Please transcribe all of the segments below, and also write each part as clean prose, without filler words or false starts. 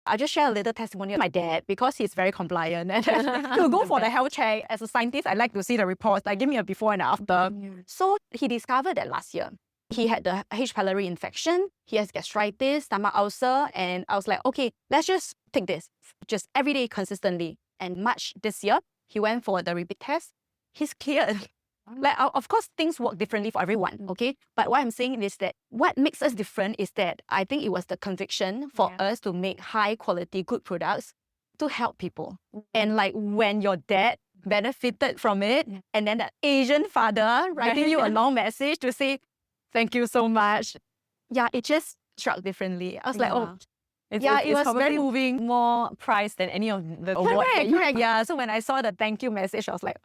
I'll just share a little testimony of my dad because he's very compliant. And to go for the health check, as a scientist, I like to see the reports, like give me a before and after. So he discovered that last year. He had the H. pylori infection, he has gastritis, stomach ulcer, and I was like, okay, let's just take this, just every day consistently. And March this year, he went for the repeat test. He's cleared. Like, of course, things work differently for everyone, okay? But what I'm saying is that what makes us different is that I think it was the conviction for us to make high quality, good products to help people. And like when your dad benefited from it, and then the Asian father writing you a long message to say, thank you so much. Yeah, it just struck differently. I was like, oh, It's it was very probably moving. more price than any of the awards. Correct. Yeah, so when I saw the thank you message, I was like,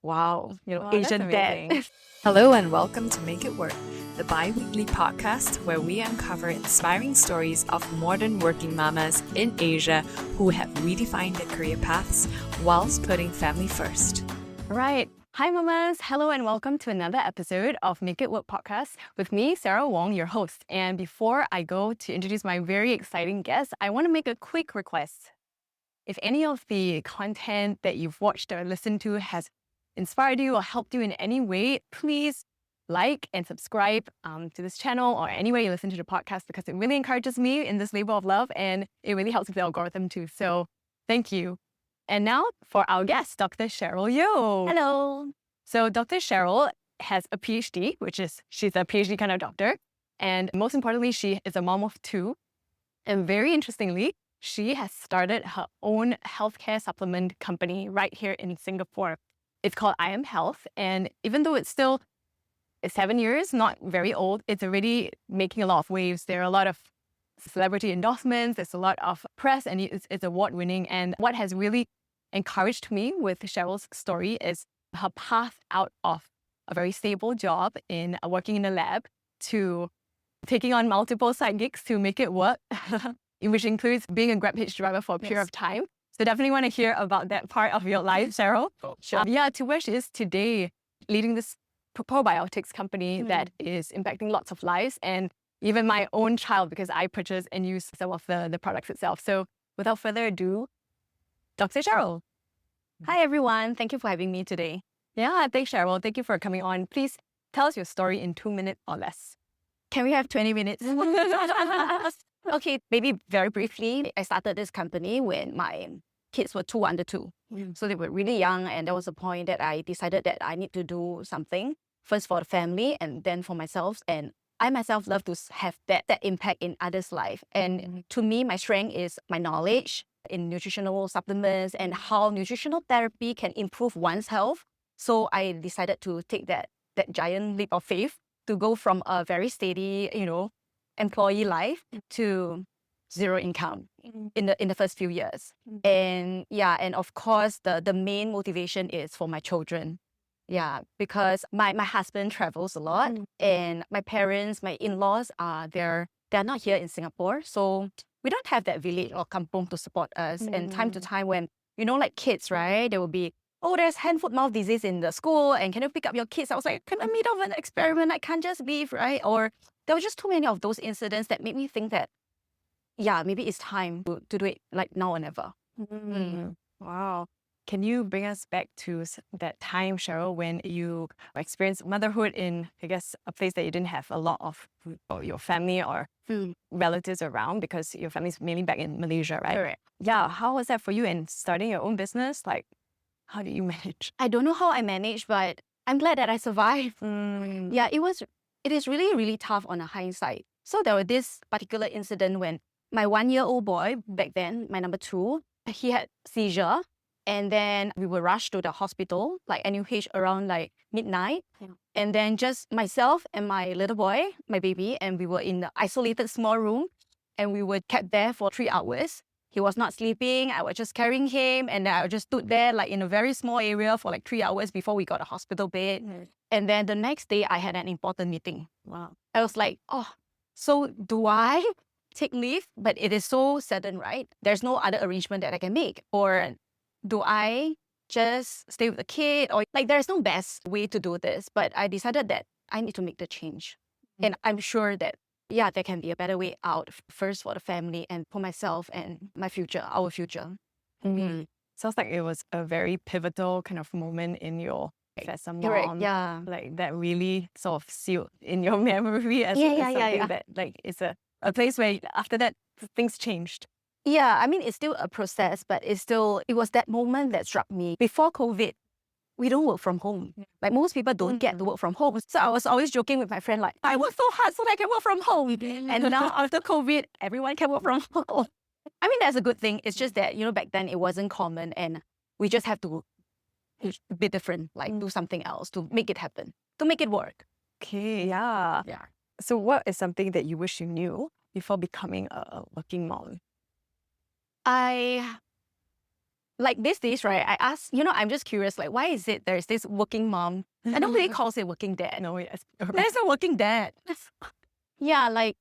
wow, Wow, Asian that's dad. amazing. Hello and welcome to Make It Work, the bi-weekly podcast where we uncover inspiring stories of modern working mamas in Asia who have redefined their career paths whilst putting family first. Right. Hi, mamas. Hello, and welcome to another episode of Make It Work podcast with me, Sarah Wong, your host. And before I go to introduce my very exciting guest, I want to make a quick request. If any of the content that you've watched or listened to has inspired you or helped you in any way, please like and subscribe to this channel or any way you listen to the podcast, because it really encourages me in this labor of love and it really helps with the algorithm too. So thank you. And now for our guest, Dr. Cheryl Yeo. Hello. So Dr. Cheryl has a PhD, she's a PhD kind of doctor. And most importantly, she is a mom of two. And very interestingly, she has started her own healthcare supplement company right here in Singapore. It's called I Am Health. And even though it's 7 years, not very old, it's already making a lot of waves. There are a lot of celebrity endorsements, there's a lot of press, and it's award-winning. And what has really encouraged me with Cheryl's story is her path out of a very stable job in working in a lab to taking on multiple side gigs to make it work, which includes being a Grab Hitch driver for a period of time. So definitely want to hear about that part of your life, Cheryl. Sure. To where she is today, leading this probiotics company that is impacting lots of lives, and even my own child, because I purchase and use some of the products itself. So without further ado, Dr. Cheryl. Hi, everyone. Thank you for having me today. Yeah, thanks, Cheryl. Thank you for coming on. Please tell us your story in 2 minutes or less. Can we have 20 minutes? Okay, maybe very briefly, I started this company when my kids were under two. So they were really young, and there was a point that I decided that I need to do something, first for the family and then for myself. And I myself love to have that impact in others' life. And to me, my strength is my knowledge in nutritional supplements and how nutritional therapy can improve one's health. So I decided to take that giant leap of faith to go from a very steady, employee life to zero income in the first few years. And of course, the main motivation is for my children. Yeah, because my husband travels a lot, and my parents, my in-laws they're not here in Singapore. So we don't have that village or kampong to support us. And time to time when, like kids, right? There will be, there's hand, foot, mouth disease in the school, and can you pick up your kids? I was like, in the middle of an experiment, I can't just leave, right? Or there were just too many of those incidents that made me think that, maybe it's time to do it like now or never. Wow. Can you bring us back to that time, Cheryl, when you experienced motherhood in, I guess, a place that you didn't have a lot of your family or relatives around, because your family's mainly back in Malaysia, right? Correct. Yeah. How was that for you in starting your own business? Like, how do you manage? I don't know how I managed, but I'm glad that I survived. Yeah, it is really, really tough on a hindsight. So there was this particular incident when my 1-year-old boy, back then, my number 2, he had seizure. And then we were rushed to the hospital, like NUH around like midnight. And then just myself and my little boy, my baby, and we were in the isolated small room, and we were kept there for 3 hours. He was not sleeping. I was just carrying him, and I just stood there like in a very small area for like 3 hours before we got a hospital bed. And then the next day I had an important meeting. Wow. I was like, so do I take leave? But it is so sudden, right? There's no other arrangement that I can make. Or do I just stay with the kid? Or like, there's no best way to do this. But I decided that I need to make the change. And I'm sure that yeah, there can be a better way out first for the family and for myself and my future, our future. Mm. Sounds like it was a very pivotal kind of moment in your life as a Correct. mom. Yeah. Like that really sort of sealed in your memory as, Yeah, as yeah, yeah, something yeah. that like is a place where after that things changed. Yeah, I mean, it's still a process, but it was that moment that struck me. Before COVID, we don't work from home. Like most people don't get to work from home. So I was always joking with my friend, like, I work so hard so that I can work from home. And now after COVID, everyone can work from home. I mean, that's a good thing. It's just that, back then it wasn't common and we just have to be different, like do something else to make it happen, to make it work. Okay, yeah. Yeah. So what is something that you wish you knew before becoming a working mom? Like these days, right, I ask, I'm just curious, like, why is it there's this working mom and nobody calls it working dad? No, yes. There's a working dad. Yeah, like,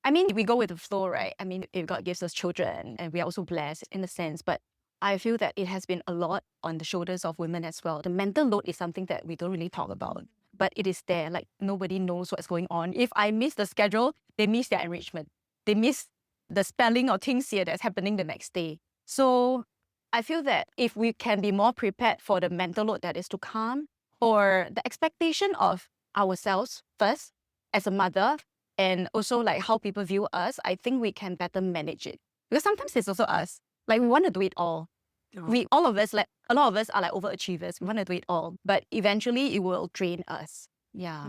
I mean, we go with the flow, right? I mean, if God gives us children and we are also blessed in a sense, but I feel that it has been a lot on the shoulders of women as well. The mental load is something that we don't really talk about, but it is there. Like, nobody knows what's going on. If I miss the schedule, they miss their enrichment. They miss the spelling or things here that's happening the next day. So I feel that if we can be more prepared for the mental load that is to come, or the expectation of ourselves first as a mother, and also like how people view us, I think we can better manage it. Because sometimes it's also us. Like we want to do it all. A lot of us are like overachievers. We want to do it all, but eventually it will drain us. Yeah.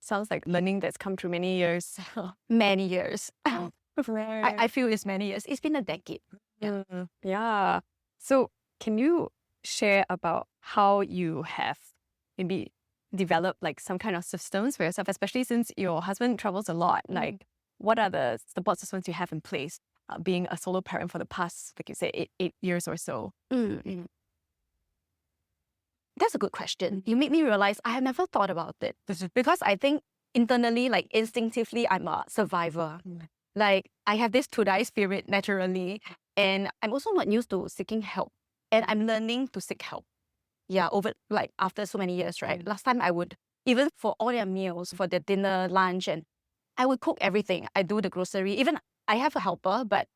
Sounds like learning that's come through many years. Many years. Right. I feel it's many years. It's been a decade. Yeah. Yeah. So can you share about how you have maybe developed like some kind of systems for yourself, especially since your husband travels a lot? Like what are the support systems you have in place being a solo parent for the past, like you said, eight years or so? That's a good question. You made me realize I have never thought about it. Because I think internally, like instinctively, I'm a survivor. Like I have this to-die spirit naturally. And I'm also not used to seeking help. And I'm learning to seek help. Yeah, over like after so many years, right? Last time I would, even for all their meals, for their dinner, lunch, and I would cook everything. I do the grocery. Even I have a helper, but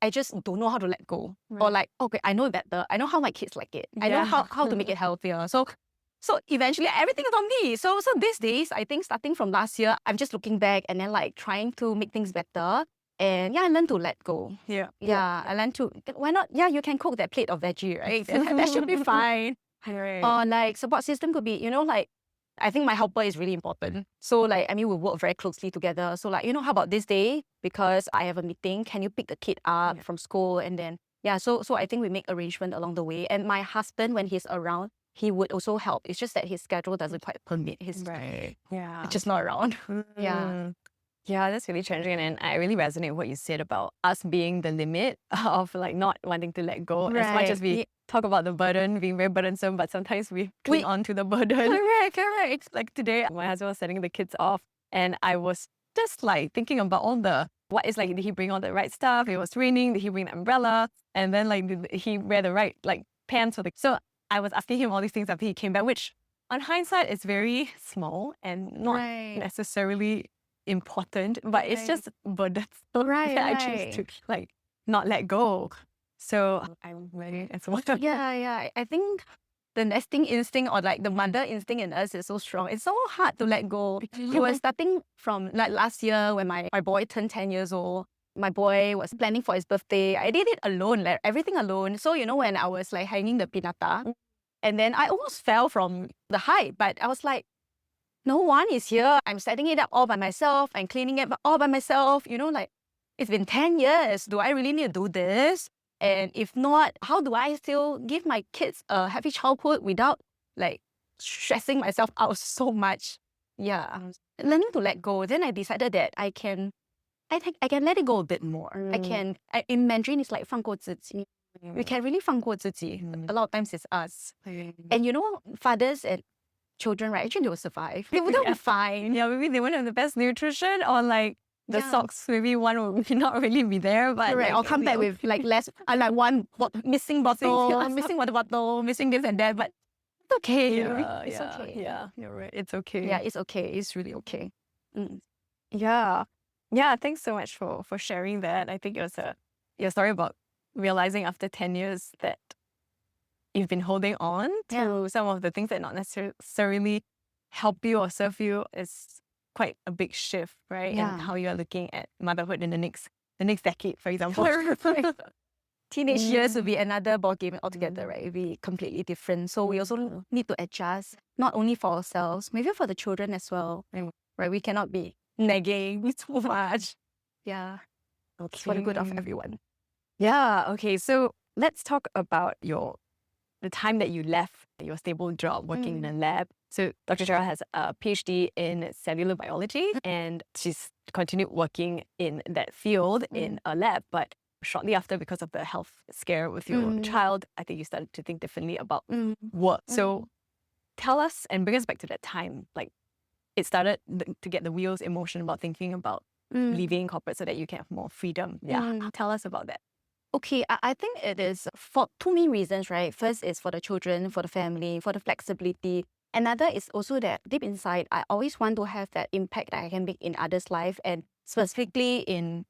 I just don't know how to let go. Or like, okay, I know better. I know how my kids like it. I know how to make it healthier. So eventually everything is on me. So these days, I think starting from last year, I'm just looking back and then like trying to make things better. And yeah, I learned to let go. Yeah, I learned to, why not? Yeah, you can cook that plate of veggie, right? That should be fine. Or like support system could be, like, I think my helper is really important. So like, I mean, we work very closely together. So like, how about this day? Because I have a meeting, can you pick the kid up from school? And then, so I think we make arrangement along the way. And my husband, when he's around, he would also help. It's just that his schedule doesn't quite permit his, just not around. Yeah, that's really challenging. And I really resonate with what you said about us being the limit of like not wanting to let go. As much as we talk about the burden being very burdensome, but sometimes we cling on to the burden. Correct. Like today, my husband was sending the kids off and I was just like thinking about all the, what is like, did he bring all the right stuff? It was raining, did he bring the umbrella? And then like, did he wear the right like pants for the, so I was asking him all these things after he came back, which on hindsight is very small and not necessarily important, but it's just burdens that I choose to like not let go. So I'm ready as well. I think the nesting instinct or like the mother instinct in us is so strong. It's so hard to let go. It was starting from like last year when my boy turned 10 years old. My boy was planning for his birthday. I did it alone, like everything alone. So, when I was like hanging the pinata, and then I almost fell from the height, but I was like, no one is here. I'm setting it up all by myself. I'm cleaning it all by myself. Like it's been 10 years. Do I really need to do this? And if not, how do I still give my kids a happy childhood without like stressing myself out so much? Yeah. Learning to let go. Then I decided that I can let it go a bit more. In Mandarin, it's like 放过自己. We can really 放过自己. A lot of times it's us. And fathers and children, right? Actually, they will survive. They will be fine. Yeah, maybe they won't have the best nutrition or like the socks, maybe one will not really be there. But like, I'll come back with like less, like one missing bottle, missing water bottle, missing this and that. But it's okay. It's okay. Yeah, you're right. It's okay. Yeah, it's okay. It's really okay. Yeah. Yeah, thanks so much for sharing that. I think it was your story about realizing after 10 years that you've been holding on to some of the things that not necessarily help you or serve you is quite a big shift, right? Yeah. And how you are looking at motherhood in the next decade, for example. Teenage years will be another ballgame altogether, right? It'll be completely different. So we also need to adjust, not only for ourselves, maybe for the children as well, right? We cannot be nagging too much. Yeah. It's for the good of everyone. Yeah, okay. So let's talk about the time that you left your stable job working in a lab. So Dr. Cheryl has a PhD in cellular biology and she's continued working in that field in a lab. But shortly after, because of the health scare with your child, I think you started to think differently about work. So tell us and bring us back to that time. Like it started to get the wheels in motion about thinking about leaving corporate so that you can have more freedom. Yeah. Tell us about that. Okay, I think it is for two main reasons, right? First is for the children, for the family, for the flexibility. Another is also that deep inside, I always want to have that impact that I can make in others' life and specifically in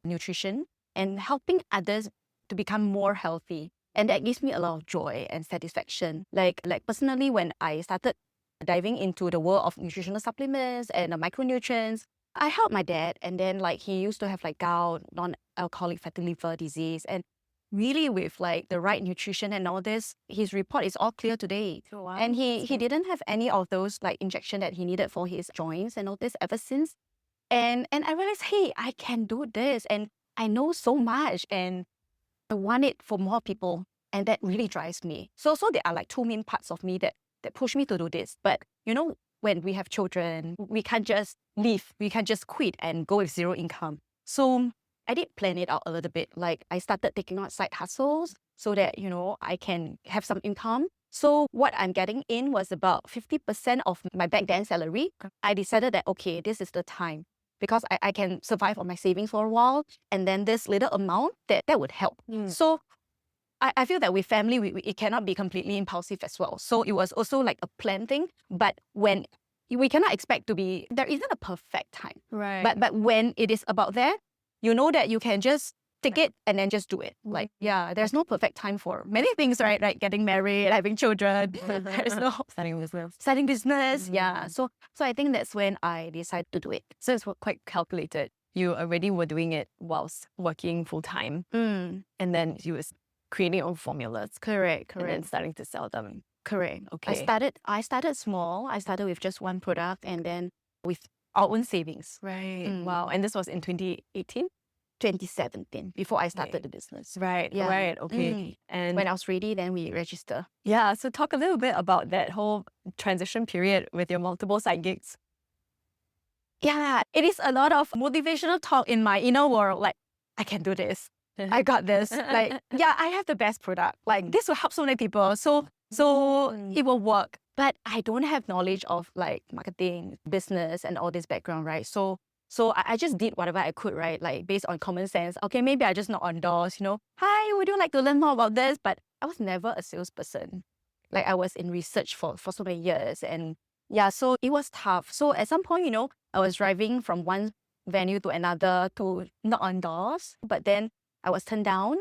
nutrition and helping others to become more healthy. And that gives me a lot of joy and satisfaction. Like personally, when I started diving into the world of nutritional supplements and micronutrients, I helped my dad, and then like he used to have like gout, non-alcoholic fatty liver disease, and really with like the right nutrition and all this, his report is all clear today. Oh, wow. And he didn't have any of those like injection that he needed for his joints and all this ever since. And I realized, hey, I can do this, and I know so much, and I want it for more people, and that really drives me. So there are like two main parts of me that push me to do this. But you know, when we have children, we can't just leave. We can't just quit and go with zero income. So I did plan it out a little bit. Like I started taking out side hustles so that, you know, I can have some income. So what I'm getting in was about 50% of my back then salary. I decided that, okay, this is the time because I can survive on my savings for a while. And then this little amount that would help. So I feel that with family, it cannot be completely impulsive as well. So it was also like a plan thing. But when we cannot expect to be, there isn't a perfect time. Right. But when it is about that, you know that you can just take it and then just do it. Like, yeah, there's no perfect time for many things, right? Like getting married, having children. There's no starting business. Yeah. So I think that's when I decided to do it. So it's quite calculated. You already were doing it whilst working full time. And then you was creating your own formulas. Correct. And then starting to sell them. Correct. Okay. I started small. I started with just one product and then with our own savings. Right. Wow. And this was in 2018? 2017, before I started the business. Right. Yeah. Right. Okay. And when I was ready, then we register. Yeah. So talk a little bit about that whole transition period with your multiple side gigs. Yeah, it is a lot of motivational talk in my inner world. Like, I can do this. I got this. Like, yeah, I have the best product. Like, this will help so many people. So it will work. But I don't have knowledge of like marketing, business, and all this background, right? So I just did whatever I could, right? Like based on common sense. Okay, maybe I just knock on doors, you know. Hi, would you like to learn more about this? But I was never a salesperson. Like I was in research for so many years. And yeah, so it was tough. So at some point, you know, I was driving from one venue to another to knock on doors. But then I was turned down.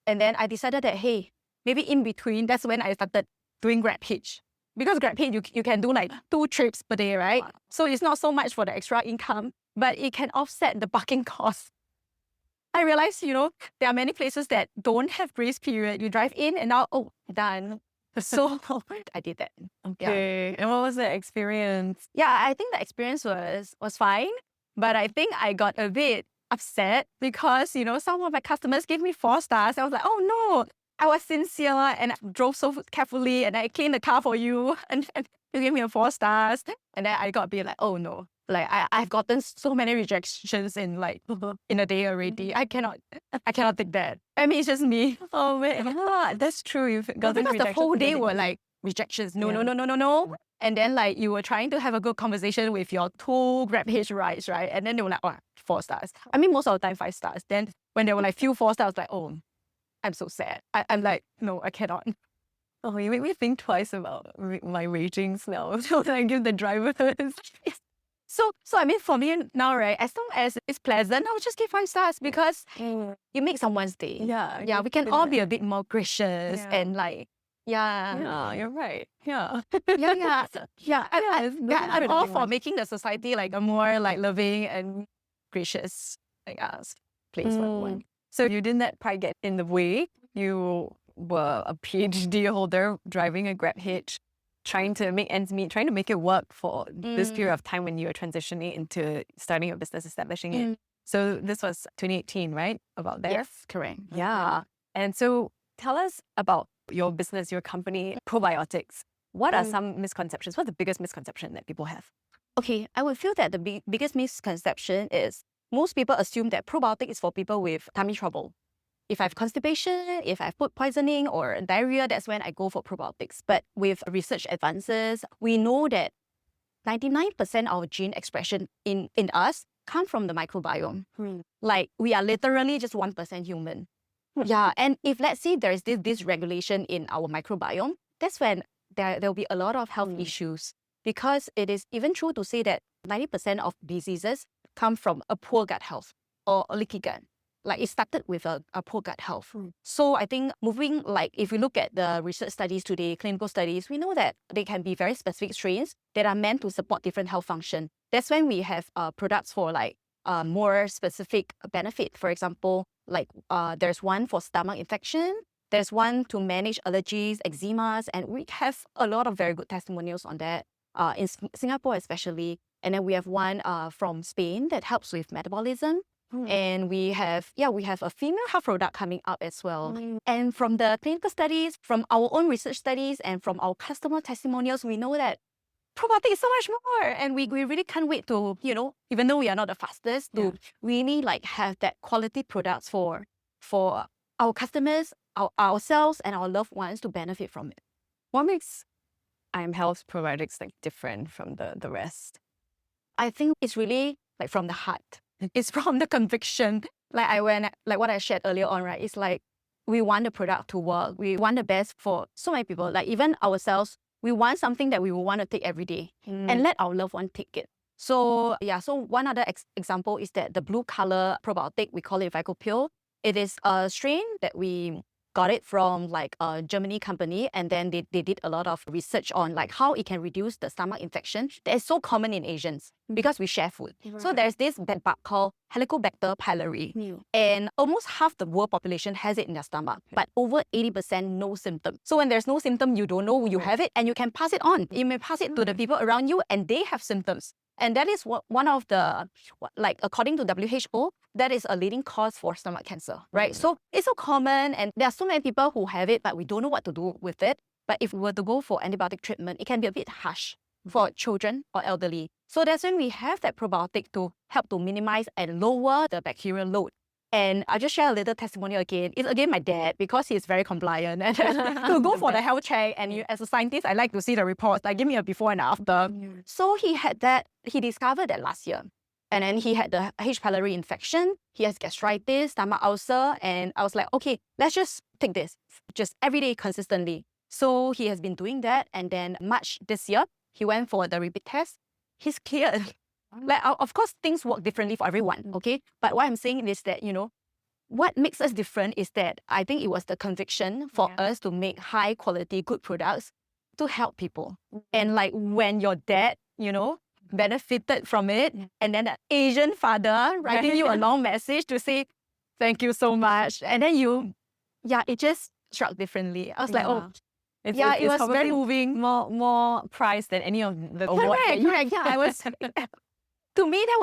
And then I decided that, hey, maybe in between, that's when I started doing Grab Hitch. Because Grab Hitch, you can do like 2 trips per day, right? Wow. So it's not so much for the extra income, but it can offset the parking costs. I realized, you know, there are many places that don't have grace period. You drive in and now, oh, done. So I did that. Okay. Yeah. And what was the experience? Yeah, I think the experience was fine, but I think I got a bit upset because, you know, some of my customers gave me 4 stars. I was like, oh no, I was sincere and I drove so carefully and I cleaned the car for you and you gave me a 4 stars. And then I got a bit like, oh no, like I've gotten so many rejections in a day already. I cannot take that. I mean, it's just me. Oh wait, yeah, that's true. You've gotten because the whole day were like rejections. No. And then like you were trying to have a good conversation with your 2 Grab Hitch rides, right? And then they were like, oh, 4 stars. I mean, most of the time 5 stars. Then when they were like few 4 stars, like, oh, I'm so sad. I'm like, no, I cannot. Oh, you make me think twice about my ragings now. So I give the driver So I mean, for me now, right, as long as it's pleasant, I'll just give 5 stars because you make someone's day. Yeah. We can all be a bit more gracious Yeah. and like, yeah. Yeah, you're right. Yeah. Yeah. I'm all nothing for much. making the society like a more like loving and gracious like us place for everyone. So you didn't let pride get in the way. You were a PhD holder driving a Grab Hitch, trying to make ends meet, trying to make it work for this period of time when you were transitioning into starting your business, establishing it. So this was 2018, right? About there? Yes, correct. Yeah. And so tell us about your business, your company, Probiotics. What are some misconceptions? What's the biggest misconception that people have? Okay, I would feel that the biggest misconception is most people assume that probiotic is for people with tummy trouble. If I have constipation, if I have food poisoning or diarrhea, that's when I go for probiotics. But with research advances, we know that 99% of gene expression in us come from the microbiome. Like we are literally just 1% human. Yeah, and if let's say there is this dysregulation in our microbiome, that's when there'll be a lot of health issues. Because it is even true to say that 90% of diseases come from a poor gut health or a leaky gut. Like it started with a poor gut health. So I think moving, like if we look at the research studies today, clinical studies, we know that they can be very specific strains that are meant to support different health function. That's when we have products for like more specific benefit. For example, like there's one for stomach infection, there's one to manage allergies, eczemas, and we have a lot of very good testimonials on that in Singapore especially. And then we have one from Spain that helps with metabolism. And we have a female health product coming up as well. And from the clinical studies, from our own research studies, and from our customer testimonials, we know that probiotic is so much more. And we really can't wait to, even though we are not the fastest, to really like have that quality products for our customers, ourselves, and our loved ones to benefit from it. What makes I'm Health Probiotics like different from the rest? I think it's really like from the heart. It's from the conviction. Like what I shared earlier on, right? It's like we want the product to work. We want the best for so many people. Like even ourselves, we want something that we will want to take every day and let our loved one take it. So one other example is that the blue color probiotic, we call it Vicopil. It is a strain that we got it from like a Germany company, and then they did a lot of research on like how it can reduce the stomach infection that is so common in Asians because we share food. So there's this bed bug called Helicobacter pylori, and almost half the world population has it in their stomach, but over 80% no symptom. So when there's no symptom, you don't know you have it, and you can pass it on. You may pass it to the people around you, and they have symptoms. And that is one of the, like according to WHO, that is a leading cause for stomach cancer, right? So it's so common, and there are so many people who have it, but we don't know what to do with it. But if we were to go for antibiotic treatment, it can be a bit harsh for children or elderly. So that's when we have that probiotic to help to minimize and lower the bacterial load. And I'll just share a little testimonial again. It's again my dad, because he's very compliant and to go for the health check. And as a scientist, I like to see the reports, like give me a before and after. So he discovered that last year. And then he had the H. pylori infection, he has gastritis, stomach ulcer, and I was like, okay, let's just take this just every day consistently. So he has been doing that, and then March this year, he went for the repeat test. He's cleared. Like, of course, things work differently for everyone, okay? But what I'm saying is that, what makes us different is that I think it was the conviction for us to make high quality, good products to help people. And like when your dad, benefited from it, and then the Asian father writing you a long message to say, thank you so much. And then it just struck differently. I was like, oh, it was very moving. More prize than any of the awards. Correct. Yeah, I was. To me, that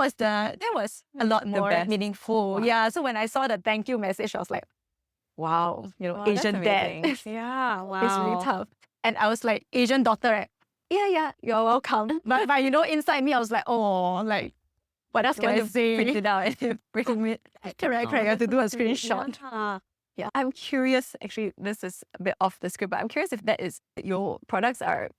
was a lot more meaningful. Wow. Yeah. So when I saw the thank you message, I was like, wow, Asian dad. Yeah, wow. It's really tough. And I was like, Asian daughter, right? Yeah, you're welcome. but inside me, I was like, oh, like, what else can I say? Print it out and bring it. Correct. I have to do a screenshot. Yeah. I'm curious, actually, this is a bit off the script, but I'm curious if that is, your products are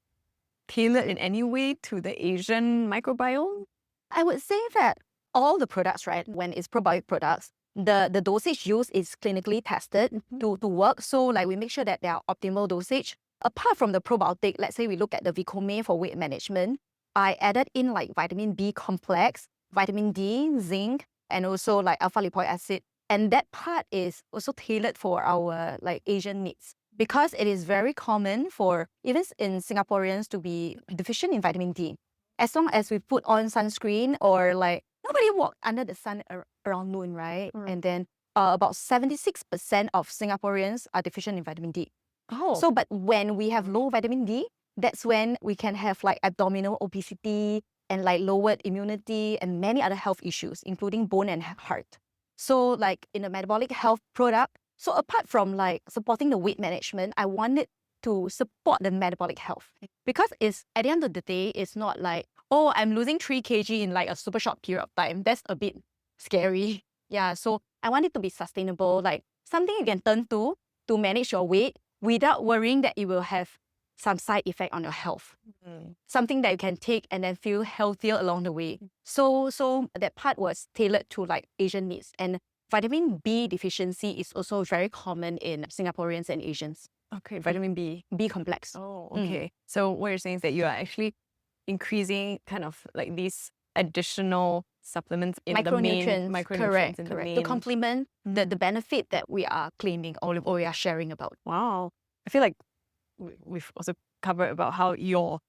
tailored in any way to the Asian microbiome? I would say that all the products, right, when it's probiotic products, the dosage used is clinically tested to work. So like we make sure that they are optimal dosage. Apart from the probiotic, let's say we look at the Vicome for weight management, I added in like vitamin B complex, vitamin D, zinc, and also like alpha lipoic acid. And that part is also tailored for our like Asian needs because it is very common for even in Singaporeans to be deficient in vitamin D. As long as we put on sunscreen or like nobody walk under the sun around noon, right? And then about 76% of Singaporeans are deficient in vitamin D. Oh. So, but when we have low vitamin D, that's when we can have like abdominal obesity and like lowered immunity and many other health issues, including bone and heart. So like in a metabolic health product, so apart from like supporting the weight management, I wanted to support the metabolic health because it's at the end of the day, it's not like, oh, I'm losing 3 kg in like a super short period of time. That's a bit scary. Yeah, so I want it to be sustainable, like something you can turn to manage your weight without worrying that it will have some side effect on your health. Something that you can take and then feel healthier along the way. So that part was tailored to like Asian needs. And vitamin B deficiency is also very common in Singaporeans and Asians. Okay, vitamin B. B complex. Oh, okay. So what you're saying is that you are actually increasing kind of like these additional supplements in the main micronutrients correct, in the correct. main. To complement the benefit that we are claiming or we are sharing about. Wow. I feel like we've also covered about how your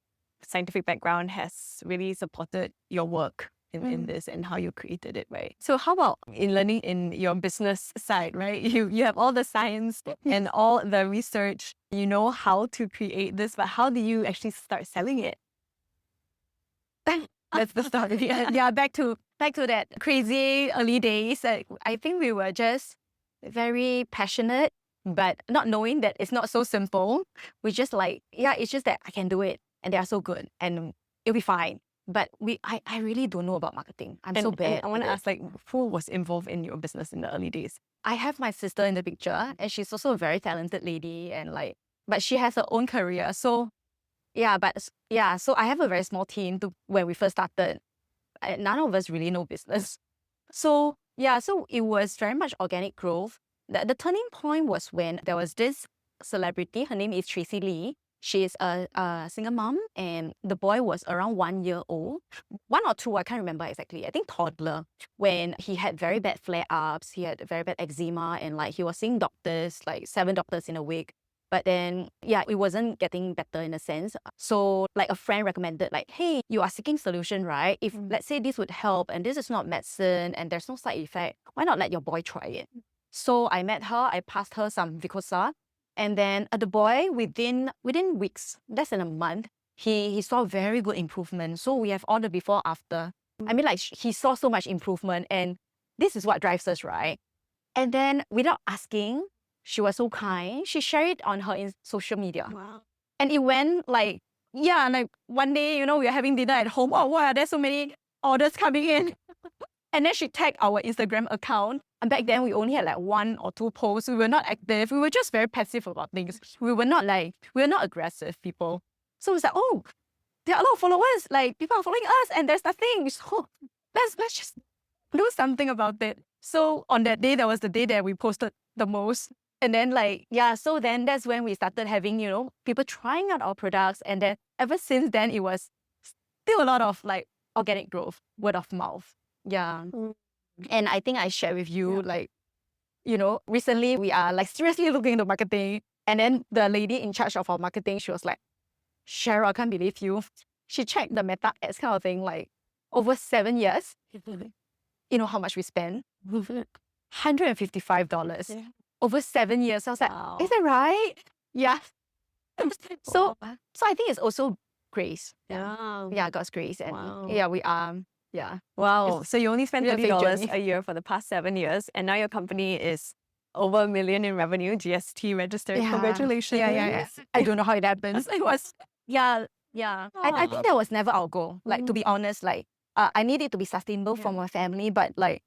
scientific background has really supported your work in this and how you created it, right? So how about in learning in your business side, right? You have all the science and all the research, you know how to create this, but how do you actually start selling it? That's the story. Yeah, back to that crazy early days. I think we were just very passionate, but not knowing that it's not so simple. We just like, yeah, it's just that I can do it and they are so good and it'll be fine. But I really don't know about marketing. I'm so bad. And I want to ask, like, who was involved in your business in the early days? I have my sister in the picture and she's also a very talented lady and like, but she has her own career. So so I have a very small team when we first started. None of us really know business. So it was very much organic growth. The turning point was when there was this celebrity, her name is Tracy Lee. She's a single mom and the boy was around 1 year old. 1 or 2, I can't remember exactly. I think toddler. When he had very bad flare-ups, he had very bad eczema and like he was seeing doctors, like 7 doctors in a week. But then, it wasn't getting better in a sense. So like a friend recommended like, hey, you are seeking solution, right? If let's say this would help and this is not medicine and there's no side effect, why not let your boy try it? So I met her, I passed her some Vicosa. And then the boy, within weeks, less than a month, he saw very good improvement. So we have all the before, after. I mean, like he saw so much improvement and this is what drives us, right? And then without asking, she was so kind. She shared it on her social media. Wow. And it went like, like one day, we were having dinner at home. Oh, wow, there's so many orders coming in. And then she tagged our Instagram account. And back then we only had like 1 or 2 posts. We were not active. We were just very passive about things. We were not aggressive people. So it's like, oh, there are a lot of followers. Like people are following us and there's nothing. So let's just do something about it. So on that day, that was the day that we posted the most. And then so then that's when we started having, people trying out our products. And then ever since then, it was still a lot of like organic growth, word of mouth. Yeah. And I think I shared with you, recently we are like seriously looking into marketing. And then the lady in charge of our marketing, she was like, Cheryl, I can't believe you. She checked the meta ads kind of thing, like over 7 years. You know how much we spent? $155. Yeah. Over 7 years. I was like, Wow. is that right? Yeah. So I think it's also grace. Yeah. God's grace. And Wow. we are. Yeah. Wow. So you only spent really a $30 faith journey. a year for the past 7 years, and now your company is over $1 million in revenue, GST registered. Yeah. Congratulations. Yeah. I don't know how it happens. It was, I think that was never our goal. Like, to be honest, like, I need it to be sustainable for my family, but like,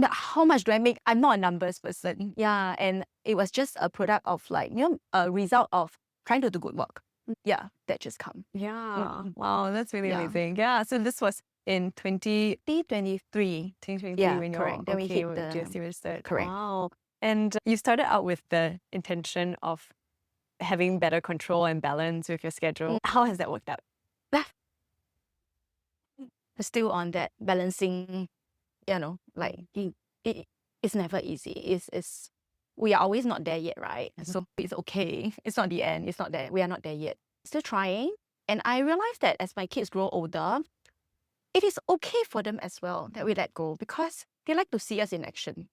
how much do I make? I'm not a numbers person. Yeah. And it was just a product of like, a result of trying to do good work. Yeah. That just come. Yeah. Wow, that's really amazing. Yeah. So this was in 2023 Yeah, when you're correct. Then we hit when the- GST registered. correct. Wow. And you started out with the intention of having better control and balance with your schedule. How has that worked out? still on that balancing, like it's never easy. It's we are always not there yet, right? So it's okay. It's not the end. It's not there. We are not there yet. Still trying. And I realized that as my kids grow older, it is okay for them as well that we let go because they like to see us in action.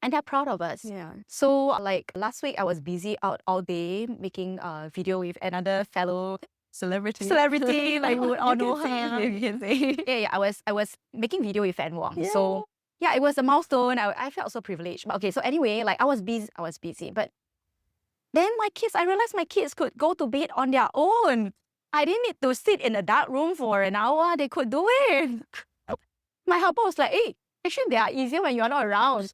And they're proud of us. Yeah. So like last week, I was busy out all day making a video with another fellow Celebrity. like we would all know her. You can say. Yeah, I was making video with Fan Wong. So yeah, it was a milestone. I felt so privileged. But okay, so anyway, like I was busy. But then I realized my kids could go to bed on their own. I didn't need to sit in a dark room for an hour. They could do it. My helper was like, hey, actually they are easier when you're not around.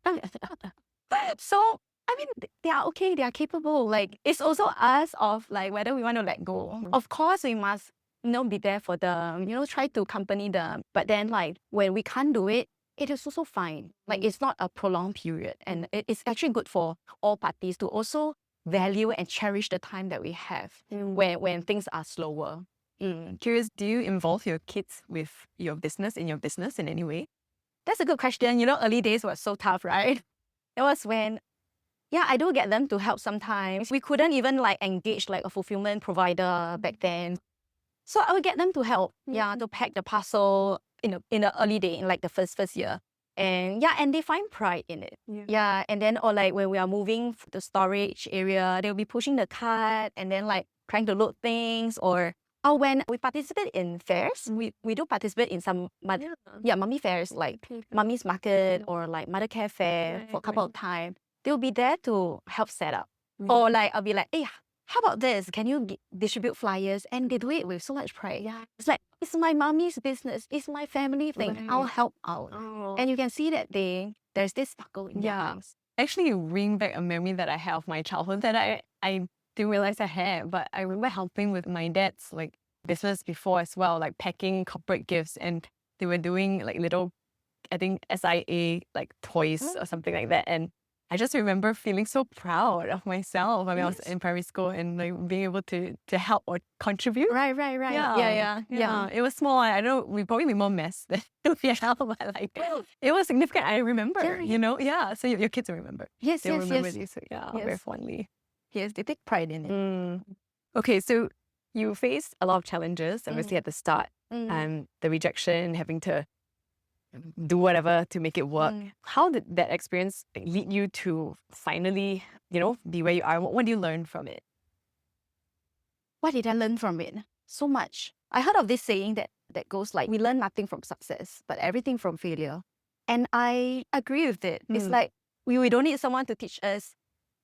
So I mean, they are okay, they are capable. Like it's also us of like whether we want to let go. Of course we must, be there for them, try to accompany them. But then like when we can't do it, it is also fine. Like it's not a prolonged period. And it's actually good for all parties to also value and cherish the time that we have when things are slower. Curious, do you involve your kids with your business in any way? That's a good question. Early days was so tough, right? It was when, I do get them to help sometimes. We couldn't even like engage like a fulfillment provider back then. So I would get them to help, to pack the parcel in the early day, in like the first year. And and they find pride in it. And then or like when we are moving the storage area, they'll be pushing the cart and then like trying to load things or when we participate in fairs, we do participate in some mummy fairs like Mummy's Market or like Mother Care Fair for a couple of times. They'll be there to help set up. Or like I'll be like, hey, how about this? Can you distribute flyers? And they do it with so much pride. It's like, it's my mommy's business. It's my family thing. I'll help out. And you can see that there's this sparkle in their eyes. Actually, you bring back a memory that I have of my childhood that I didn't realize I had. But I remember helping with my dad's like business before as well, like packing corporate gifts. And they were doing like little, I think, SIA like toys or something like that. And I just remember feeling so proud of myself. I mean, I was in primary school and like being able to help or contribute. Right. Yeah. It was small. I know we probably made more mess than we have, but like it was significant. I remember, So your kids will remember. Yes. Remember these. So very fondly. Yes, they take pride in it. Okay, so you faced a lot of challenges, obviously at the start. The rejection, having to do whatever to make it work. How did that experience lead you to finally, be where you are? What do you learn from it? What did I learn from it? So much. I heard of this saying that goes like, we learn nothing from success, but everything from failure. And I agree with it. It's like, we don't need someone to teach us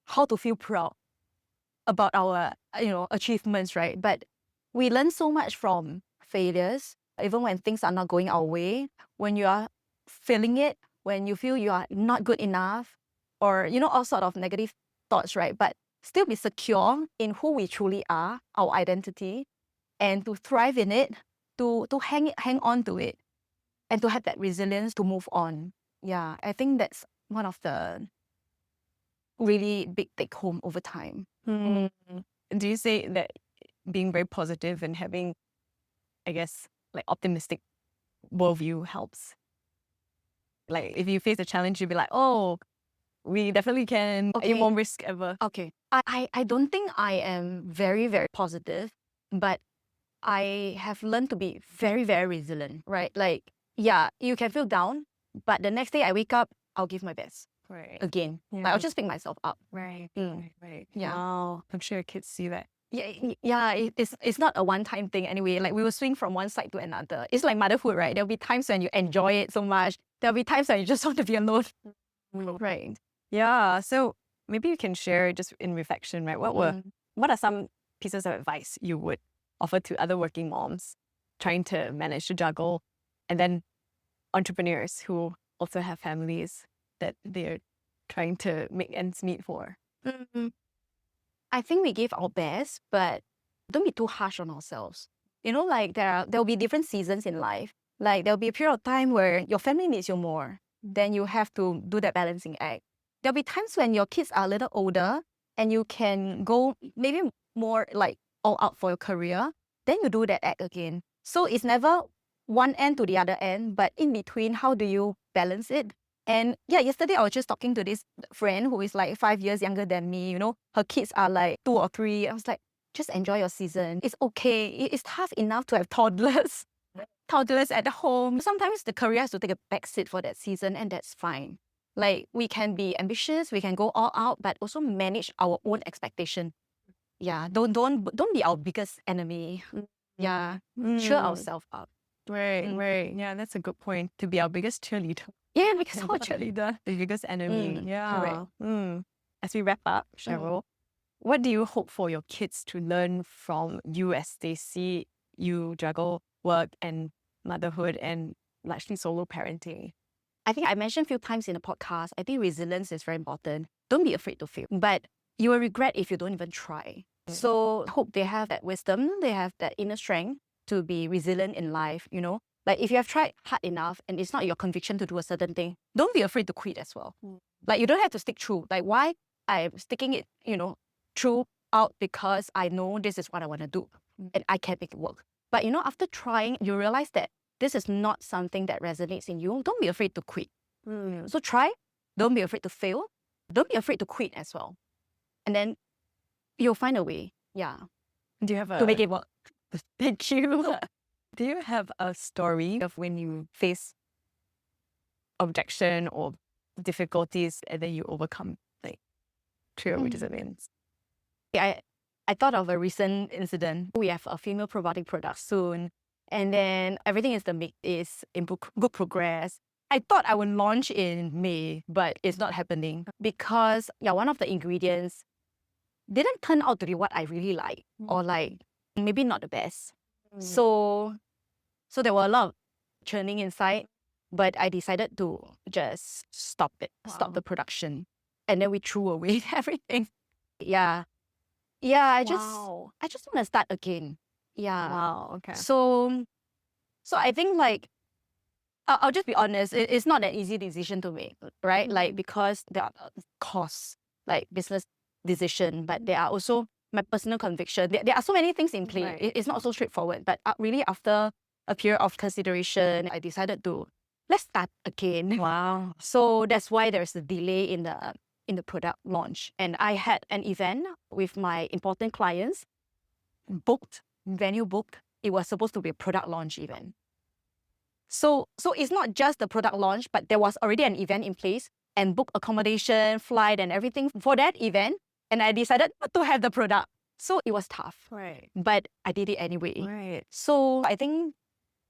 how to feel proud about our, achievements, right? But we learn so much from failures. Even when things are not going our way, when you are feeling it, when you feel you are not good enough, or, all sort of negative thoughts, right? But still be secure in who we truly are, our identity, and to thrive in it, to hang on to it, and to have that resilience to move on. Yeah, I think that's one of the really big take home over time. Do you say that being very positive and having, I guess, like optimistic worldview helps? Like if you face a challenge, you'd be like, oh, we definitely can. Okay. You won't risk ever. Okay. I don't think I am very, very positive, but I have learned to be very, very resilient, right? Like, you can feel down, but the next day I wake up, I'll give my best. Right. Again. Like, I'll just pick myself up. Right. Yeah. Wow. I'm sure your kids see that. Yeah, it's not a one-time thing anyway. Like we will swing from one side to another. It's like motherhood, right? There'll be times when you enjoy it so much. There'll be times when you just want to be alone. Right. Yeah. So maybe you can share just in reflection, right? What are some pieces of advice you would offer to other working moms trying to manage to juggle, and then entrepreneurs who also have families that they're trying to make ends meet for? I think we give our best, but don't be too harsh on ourselves. Like there'll be different seasons in life. Like there'll be a period of time where your family needs you more. Then you have to do that balancing act. There'll be times when your kids are a little older and you can go maybe more like all out for your career. Then you do that act again. So it's never one end to the other end, but in between, how do you balance it? And yeah, yesterday I was just talking to this friend who is like 5 years younger than me. You know, her kids are like 2 or 3. I was like, just enjoy your season. It's okay. It's tough enough to have toddlers at home. Sometimes the career has to take a backseat for that season, and that's fine. Like, we can be ambitious, we can go all out, but also manage our own expectation. Yeah, don't be our biggest enemy. Yeah, cheer ourselves up. Right. Yeah, that's a good point. To be our biggest cheerleader. Yeah, because our cheerleader. The biggest enemy. Yeah. Correct. As we wrap up, Cheryl, what do you hope for your kids to learn from you as they see you juggle work and motherhood and largely solo parenting? I think I mentioned a few times in the podcast, I think resilience is very important. Don't be afraid to fail, but you will regret if you don't even try. So I hope they have that wisdom, they have that inner strength to be resilient in life, you know. Like, if you have tried hard enough and it's not your conviction to do a certain thing, don't be afraid to quit as well. Like, you don't have to stick true. Like, why I'm sticking it, you know, through out, because I know this is what I want to do and I can make it work. But, you know, after trying, you realize that this is not something that resonates in you. Don't be afraid to quit. So try. Don't be afraid to fail. Don't be afraid to quit as well. And then you'll find a way. Yeah. Do you have To make it work. Thank you. Do you have a story of when you face objection or difficulties and then you overcome, like, through your resilience? I thought of a recent incident. We have a female probiotic product soon, and then everything is in good progress. I thought I would launch in May, but it's not happening because one of the ingredients didn't turn out to be what I really like, or like maybe not the best. So there were a lot of churning inside, but I decided to just stop the production, and then we threw away everything. Yeah, I just want to start again. Yeah. Wow. Okay. So I think, like, I'll just be honest, it's not an easy decision to make, right? Like, because there are costs, like business decision, but there are also my personal conviction. There are so many things in play. Right. It's not so straightforward, but really after a period of consideration, I decided to, let's start again. Wow. So that's why there's a delay in the product launch. And I had an event with my important clients, venue booked. It was supposed to be a product launch event. So it's not just the product launch, but there was already an event in place and booked accommodation, flight, and everything for that event. And I decided not to have the product. So it was tough. Right. But I did it anyway. Right. So I think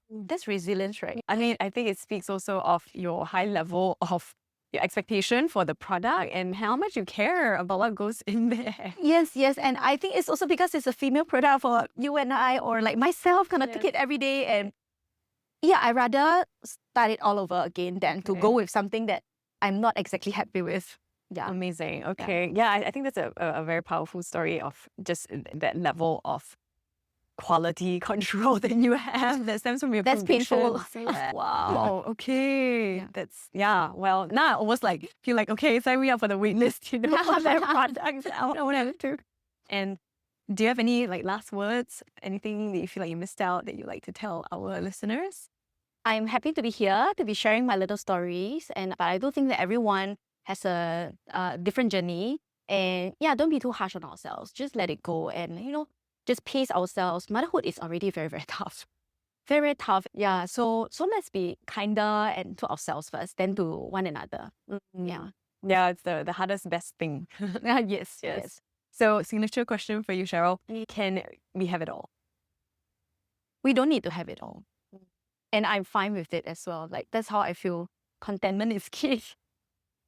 that's resilience, right? I mean, I think it speaks also of your high level of your expectation for the product and how much you care about what goes in there. Yes. And I think it's also because it's a female product for you and I, or like myself, gonna take it every day. And yeah, I'd rather start it all over again than to go with something that I'm not exactly happy with. Yeah. Amazing. Okay. Yeah, I think that's a very powerful story of just that level of quality control that you have that stems from your That's painful. Wow. Okay. Well, now I almost like feel like, okay, sign me up for the wait list, you know, for their products. I don't have to. And do you have any like last words? Anything that you feel like you missed out that you'd like to tell our listeners? I'm happy to be here, to be sharing my little stories. But I do think that everyone has a different journey. And yeah, don't be too harsh on ourselves. Just let it go and, you know, just pace ourselves. Motherhood is already very, very tough. Very, very tough. Yeah. So let's be kinder and to ourselves first, then to one another. Yeah. Yeah, it's the hardest, best thing. Yes. So, signature question for you, Cheryl. Can we have it all? We don't need to have it all. And I'm fine with it as well. Like, that's how I feel. Contentment is key.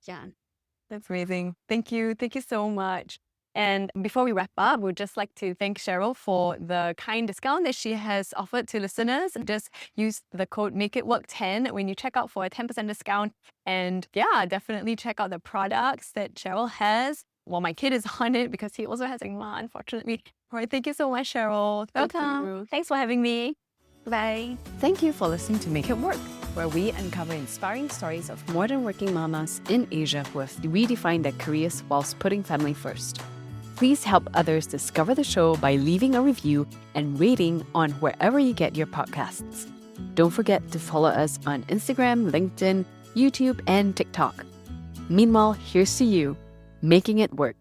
Yeah. That's amazing. Thank you. Thank you so much. And before we wrap up, we'd just like to thank Cheryl for the kind discount that she has offered to listeners. Just use the code MakeItWork10 when you check out for a 10% discount. And yeah, definitely check out the products that Cheryl has. Well, my kid is on it because he also has eczema, unfortunately. All right, thank you so much, Cheryl. Welcome. Thanks for having me. Bye. Thank you for listening to Make It Work, where we uncover inspiring stories of modern working mamas in Asia who have redefined their careers whilst putting family first. Please help others discover the show by leaving a review and rating on wherever you get your podcasts. Don't forget to follow us on Instagram, LinkedIn, YouTube, and TikTok. Meanwhile, here's to you, making it work.